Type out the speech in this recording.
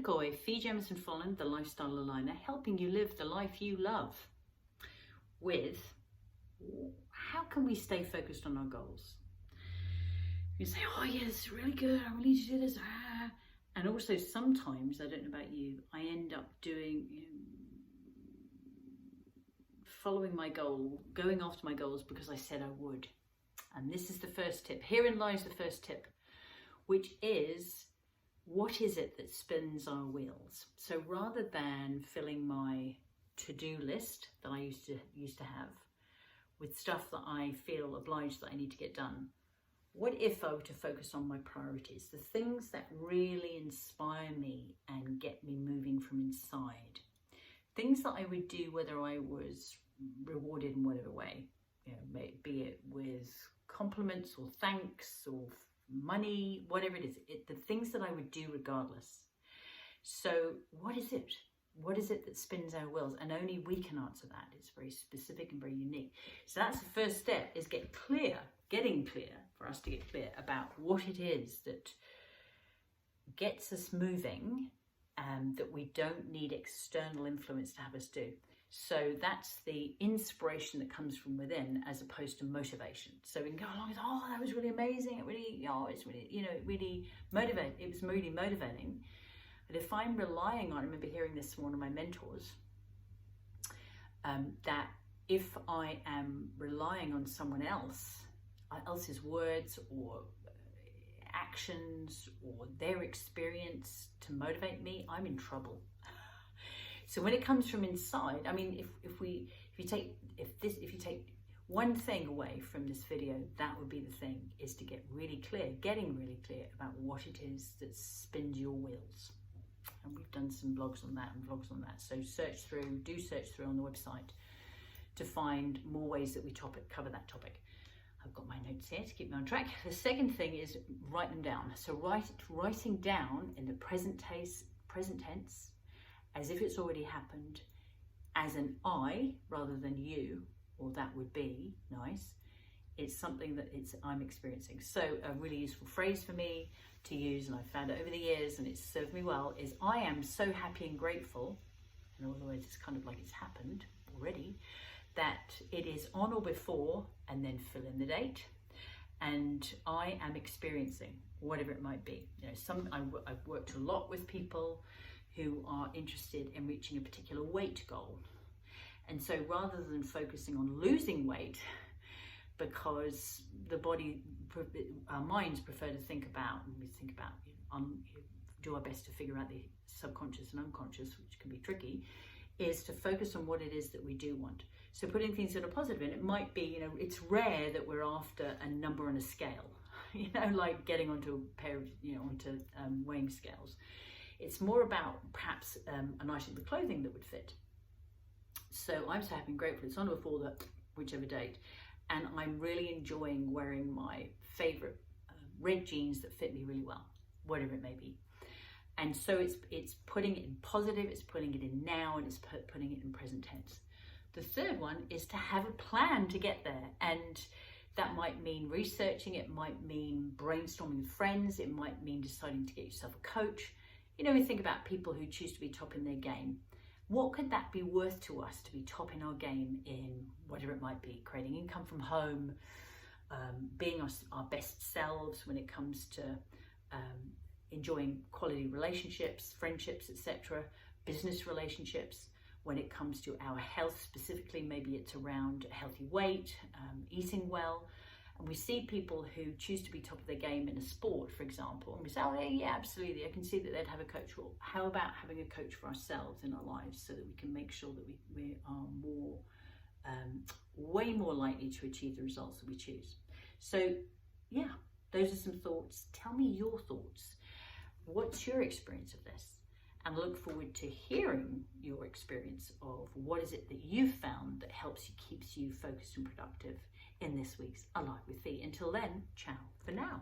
McCoy, Fee Jamieson-Folland, the Lifestyle Aligner, helping you live the life you love with how can we stay focused on our goals? You say, oh yeah, this is really good, I really need to do this. And also sometimes, I don't know about you, I end up doing, following my goal, going after my goals because I said I would. And this is the first tip. Herein lies the first tip, which is, what is it that spins our wheels? So rather than filling my to-do list that I used to have with stuff that I feel obliged that I need to get done, what if I were to focus on my priorities, the things that really inspire me and get me moving from inside, things that I would do whether I was rewarded in whatever way, be it with compliments or thanks or money, whatever it is, the things that I would do regardless. So what is it? What is it that spins our wheels? And only we can answer that. It's very specific and very unique. So that's the first step, is getting clear, for us to get clear about what it is that gets us moving, that we don't need external influence to have us do. So that's the inspiration that comes from within as opposed to motivation. So we can go along with, oh, that was really amazing. It really, it's really, it really motivating. It was really motivating. But if I'm relying on, I remember hearing this from one of my mentors, that if I am relying on someone else's words or actions or their experience to motivate me, I'm in trouble. So when it comes from inside, I mean, if you take one thing away from this video, that would be the thing, is to getting really clear about what it is that spins your wheels. And we've done some blogs on that and vlogs on that. So search through on the website to find more ways that we cover that topic. I've got my notes here to keep me on track. The second thing is write them down. So writing down in the present tense, as if it's already happened, as an I rather than you, or that would be nice. It's something that I'm experiencing. So a really useful phrase for me to use, and I've found it over the years and it's served me well, is I am so happy and grateful, in other words, it's kind of like it's happened already, that it is on or before, and then fill in the date, and I am experiencing whatever it might be. I've worked a lot with people who are interested in reaching a particular weight goal. And so rather than focusing on losing weight, because our minds prefer to think about, do our best to figure out the subconscious and unconscious, which can be tricky, is to focus on what it is that we do want. So putting things that are positive in, it might be, it's rare that we're after a number on a scale, like getting onto a pair of, onto weighing scales. It's more about perhaps an item of clothing that would fit. So I'm so happy and grateful. It's on before whichever date. And I'm really enjoying wearing my favorite red jeans that fit me really well, whatever it may be. And so it's putting it in positive, it's putting it in now, and it's putting it in present tense. The third one is to have a plan to get there. And that might mean researching, it might mean brainstorming with friends, it might mean deciding to get yourself a coach. We think about people who choose to be top in their game. What could that be worth to us, to be top in our game in whatever it might be? Creating income from home, being our best selves when it comes to enjoying quality relationships, friendships, etc., business relationships. When it comes to our health specifically, maybe it's around a healthy weight, eating well. And we see people who choose to be top of their game in a sport, for example, and we say, oh yeah, absolutely, I can see that they'd have a coach. Well, how about having a coach for ourselves in our lives so that we can make sure that we are more, way more likely to achieve the results that we choose. So yeah, those are some thoughts. Tell me your thoughts. What's your experience of this? And I look forward to hearing your experience of what is it that you've found that keeps you focused and productive in this week's Alive with Fee. Until then, ciao for now.